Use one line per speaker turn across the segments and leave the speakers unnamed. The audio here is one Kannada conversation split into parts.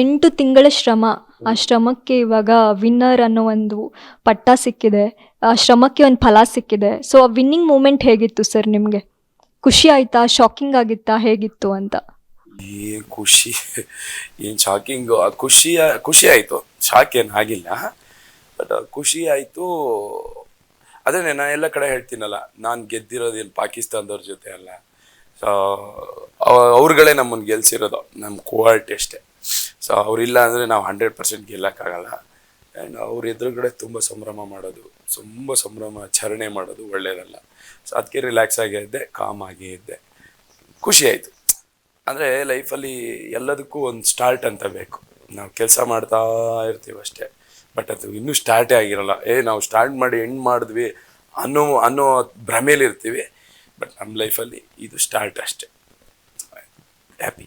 8 ತಿಂಗಳ ಶ್ರಮ. ಆ ಶ್ರಮಕ್ಕೆ ಇವಾಗ ವಿನ್ನರ್ ಅನ್ನೋ ಒಂದು ಪಟ್ಟ ಸಿಕ್ಕಿದೆ. ಆ ಶ್ರಮಕ್ಕೆ ಒಂದು ಫಲ ಸಿಕ್ಕಿದೆ. ಸೊ, ಆ ವಿನ್ನಿಂಗ್ ಮೂಮೆಂಟ್ ಹೇಗಿತ್ತು ಸರ್ ನಿಮ್ಗೆ? ಖುಷಿ ಆಯ್ತಾ? ಶಾಕಿಂಗ್ ಆಗಿತ್ತಾ? ಹೇಗಿತ್ತು ಅಂತ?
ಏನ್ ಖುಷಿ, ಏನ್ ಶಾಕಿಂಗು. ಖುಷಿ ಆಯ್ತು, ಶಾಕ್ ಏನ್ ಆಗಿಲ್ಲ. ಬಟ್ ಖುಷಿ ಆಯ್ತು. ಅದೇನೆ ನಾ ಎಲ್ಲ ಕಡೆ ಹೇಳ್ತೀನಲ್ಲ, ನಾನು ಗೆದ್ದಿರೋದೇನು ಪಾಕಿಸ್ತಾನದವ್ರ ಜೊತೆ ಅಲ್ಲ. ಸೊ ಅವ್ರುಗಳೇ ನಮ್ಮನ್ನು ಗೆಲ್ಸಿರೋದು, ನಮ್ಮ ಕ್ವಾಲಿಟಿ ಅಷ್ಟೇ. ಸೊ ಅವ್ರಿಲ್ಲ ಅಂದರೆ ನಾವು 100% ಗೆಲ್ಲಕ್ಕಾಗಲ್ಲ. ಆ್ಯಂಡ್ ಅವ್ರ ಎದುರುಗಡೆ ತುಂಬ ಸಂಭ್ರಮಾಚರಣೆ ಮಾಡೋದು ಒಳ್ಳೇದಲ್ಲ. ಸೊ ಅದಕ್ಕೆ ರಿಲ್ಯಾಕ್ಸ್ ಆಗೇ ಇದ್ದೆ, ಕಾಮ್ ಆಗೇ ಇದ್ದೆ. ಖುಷಿ ಆಯಿತು. ಅಂದರೆ ಲೈಫಲ್ಲಿ ಎಲ್ಲದಕ್ಕೂ ಒಂದು ಸ್ಟಾರ್ಟ್ ಅಂತ ಬೇಕು. ನಾವು ಕೆಲಸ ಮಾಡ್ತಾ ಇರ್ತೀವಿ ಅಷ್ಟೇ, ಬಟ್ ಅದು ಇನ್ನೂ ಸ್ಟಾರ್ಟೇ ಆಗಿರಲ್ಲ. ನಾವು ಸ್ಟಾರ್ಟ್ ಮಾಡಿ ಎಂಡ್ ಮಾಡಿದ್ವಿ ಅನ್ನೋ ಭ್ರಮೇಲಿ ಇರ್ತೀವಿ. ಬಟ್ ನಮ್ಮ ಲೈಫಲ್ಲಿ ಇದು ಸ್ಟಾರ್ಟ್ ಅಷ್ಟೇ. ಹ್ಯಾಪಿ.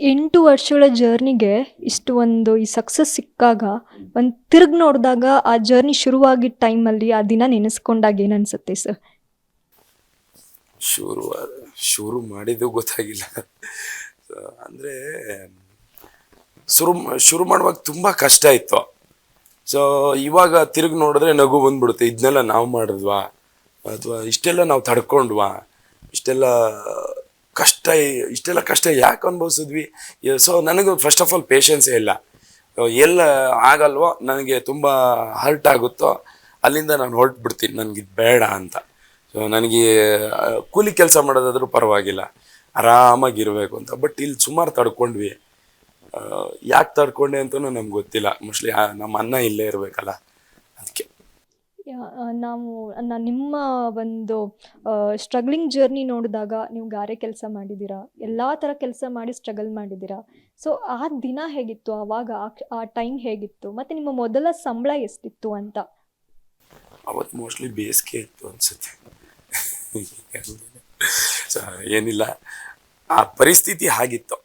8 ವರ್ಷಗಳ ಜರ್ನಿಗೆ ಇಷ್ಟು ಒಂದು ಈ ಸಕ್ಸಸ್ ಸಿಕ್ಕಾಗ ಒಂದು ತಿರುಗಿ ನೋಡಿದಾಗ ಆ ಜರ್ನಿ ಶುರುವಾಗಿದ್ದ ಟೈಮಲ್ಲಿ ಆ ದಿನ ನೆನೆಸ್ಕೊಂಡಾಗ ಏನು ಅನ್ಸುತ್ತೆ ಸರ್?
ಶುರು ಮಾಡಿದ್ದು ಗೊತ್ತಾಗಿಲ್ಲ. ಅಂದರೆ ಶುರು ಮಾಡುವಾಗ ತುಂಬ ಕಷ್ಟ ಇತ್ತು. ಸೊ ಇವಾಗ ತಿರುಗಿ ನೋಡಿದ್ರೆ ನಗು ಬಂದ್ಬಿಡುತ್ತೆ. ಇದನ್ನೆಲ್ಲ ನಾವು ಮಾಡಿದ್ವಾ, ಅಥವಾ ಇಷ್ಟೆಲ್ಲ ನಾವು ತಡ್ಕೊಂಡ್ವಾ, ಇಷ್ಟೆಲ್ಲ ಕಷ್ಟ ಯಾಕೆ ಅನುಭವಿಸಿದ್ವಿ. ಸೊ ನನಗೆ ಫಸ್ಟ್ ಆಫ್ ಆಲ್ ಪೇಷನ್ಸೇ ಇಲ್ಲ. ಎಲ್ಲ ಆಗಲ್ವೋ, ನನಗೆ ತುಂಬ ಹರ್ಟ್ ಆಗುತ್ತೋ ಅಲ್ಲಿಂದ ನಾನು ಹೊರಟ್ಬಿಡ್ತೀನಿ, ನನಗಿದು ಬೇಡ ಅಂತ. ಸೊ ನನಗೆ ಕೂಲಿ ಕೆಲಸ ಮಾಡೋದಾದ್ರೂ ಪರವಾಗಿಲ್ಲ, ಆರಾಮಾಗಿರಬೇಕು ಅಂತ. ಬಟ್ ಇಲ್ಲಿ ಸುಮಾರು ತಡ್ಕೊಂಡ್ವಿ. ಯಾಕೆ ತಡ್ಕೊಂಡೆ ಅಂತಲೂ ನಮ್ಗೆ ಗೊತ್ತಿಲ್ಲ. ಮೋಸ್ಟ್ಲಿ ನಮ್ಮ ಅನ್ನ ಇಲ್ಲೇ ಇರಬೇಕಲ್ಲ, ಅದಕ್ಕೆ.
ನಿಮ್ಮ ಒಂದು ಸ್ಟ್ರಗ್ಲಿಂಗ್ ಜರ್ನಿ ನೋಡಿದಾಗ ನೀವು ಗಾರೆ ಕೆಲಸ ಮಾಡಿದ್ದೀರಾ, ಎಲ್ಲ ಥರ ಕೆಲಸ ಮಾಡಿ ಸ್ಟ್ರಗಲ್ ಮಾಡಿದ್ದೀರಾ. ಸೊ ಆ ದಿನ ಹೇಗಿತ್ತು ಆವಾಗ? ಆ ಟೈಮ್ ಹೇಗಿತ್ತು? ಮತ್ತು ನಿಮ್ಮ ಮೊದಲ ಸಂಬಳ ಎಷ್ಟಿತ್ತು ಅಂತ?
ಅವತ್ತು ಮೋಸ್ಟ್ಲಿ ಬೇಸಿಗೆ ಇತ್ತು ಅನಿಸುತ್ತೆ. ಸೊ ಏನಿಲ್ಲ, ಆ ಪರಿಸ್ಥಿತಿ ಹಾಗಿತ್ತು.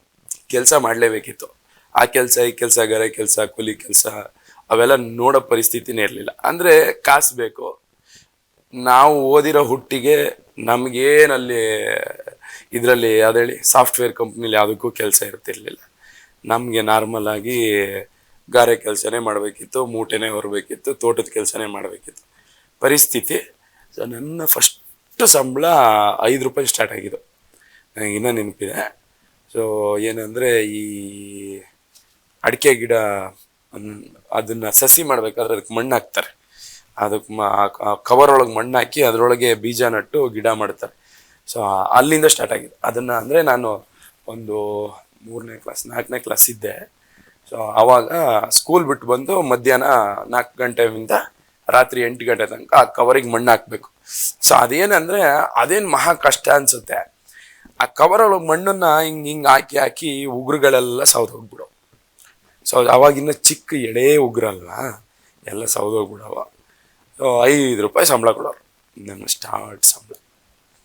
ಕೆಲಸ ಮಾಡಲೇಬೇಕಿತ್ತು. ಆ ಕೆಲಸ, ಈ ಕೆಲಸ, ಗಾರೆ ಕೆಲಸ, ಕೂಲಿ ಕೆಲಸ ಅವೆಲ್ಲ ನೋಡೋ ಪರಿಸ್ಥಿತಿನೇ ಇರಲಿಲ್ಲ. ಅಂದರೆ ಕಾಸು ಬೇಕು. ನಾವು ಓದಿರೋ ಹುಟ್ಟಿಗೆ ನಮಗೇನಲ್ಲಿ ಇದರಲ್ಲಿ ಯಾವ್ದು ಹೇಳಿ, ಸಾಫ್ಟ್ವೇರ್ ಕಂಪ್ನಿಲಿ ಯಾವುದಕ್ಕೂ ಕೆಲಸ ಇರ್ತಿರ್ಲಿಲ್ಲ. ನಮಗೆ ನಾರ್ಮಲ್ ಆಗಿ ಗಾರೆ ಕೆಲಸನೇ ಮಾಡಬೇಕಿತ್ತು, ಮೂಟೆನೇ ಹೊರಬೇಕಿತ್ತು, ತೋಟದ ಕೆಲಸನೇ ಮಾಡಬೇಕಿತ್ತು ಪರಿಸ್ಥಿತಿ. ಸೊ ನನ್ನ ಫಸ್ಟ್ ಸಂಬಳ 5 ರೂಪಾಯಿ ಸ್ಟಾರ್ಟ್ ಆಗಿದ್ದು, ನನಗೆ ಇನ್ನೂ ನೆನಪಿದೆ. ಸೊ ಏನಂದರೆ, ಈ ಅಡಿಕೆ ಗಿಡ ಅದನ್ನು ಸಸಿ ಮಾಡಬೇಕಾದ್ರೆ ಅದಕ್ಕೆ ಮಣ್ಣು ಹಾಕ್ತಾರೆ. ಅದಕ್ಕೆ ಕವರ್ ಒಳಗೆ ಮಣ್ಣು ಹಾಕಿ ಅದರೊಳಗೆ ಬೀಜ ನಟ್ಟು ಗಿಡ ಮಾಡ್ತಾರೆ. ಸೊ ಅಲ್ಲಿಂದ ಸ್ಟಾರ್ಟ್ ಆಗಿದೆ. ಅದನ್ನು ಅಂದರೆ ನಾನು ಒಂದು 3ನೇ ಕ್ಲಾಸ್ 4ನೇ ಕ್ಲಾಸ್ ಇದ್ದೆ. ಸೊ ಆವಾಗ ಸ್ಕೂಲ್ ಬಿಟ್ಟು ಬಂದು ಮಧ್ಯಾಹ್ನ 4 ಗಂಟೆಯಿಂದ ರಾತ್ರಿ 8 ಗಂಟೆ ತನಕ ಆ ಕವರಿಗೆ ಮಣ್ಣು ಹಾಕಬೇಕು. ಸೊ ಅದೇನಂದರೆ ಅದೇನು ಮಹಾ ಕಷ್ಟ ಅನಿಸುತ್ತೆ. ಆ ಕವರೊಳಗೆ ಮಣ್ಣನ್ನು ಹಿಂಗೆ ಹಾಕಿ ಉಗುರುಗಳೆಲ್ಲ ಸೌದು ಹೋಗ್ಬಿಡು. ಸೊ ಅವಾಗಿನ್ನ ಚಿಕ್ಕ ಎಳೆ ಉಗುರಲ್ವಾ, ಎಲ್ಲ ಸೌದು ಹೋಗ್ಬಿಡವ. ಸೊ 5 ರೂಪಾಯಿ ಸಂಬಳ ಕೊಡೋರು ನನ್ನ ಸ್ಟಾರ್ಟ್ ಸಂಬಳ.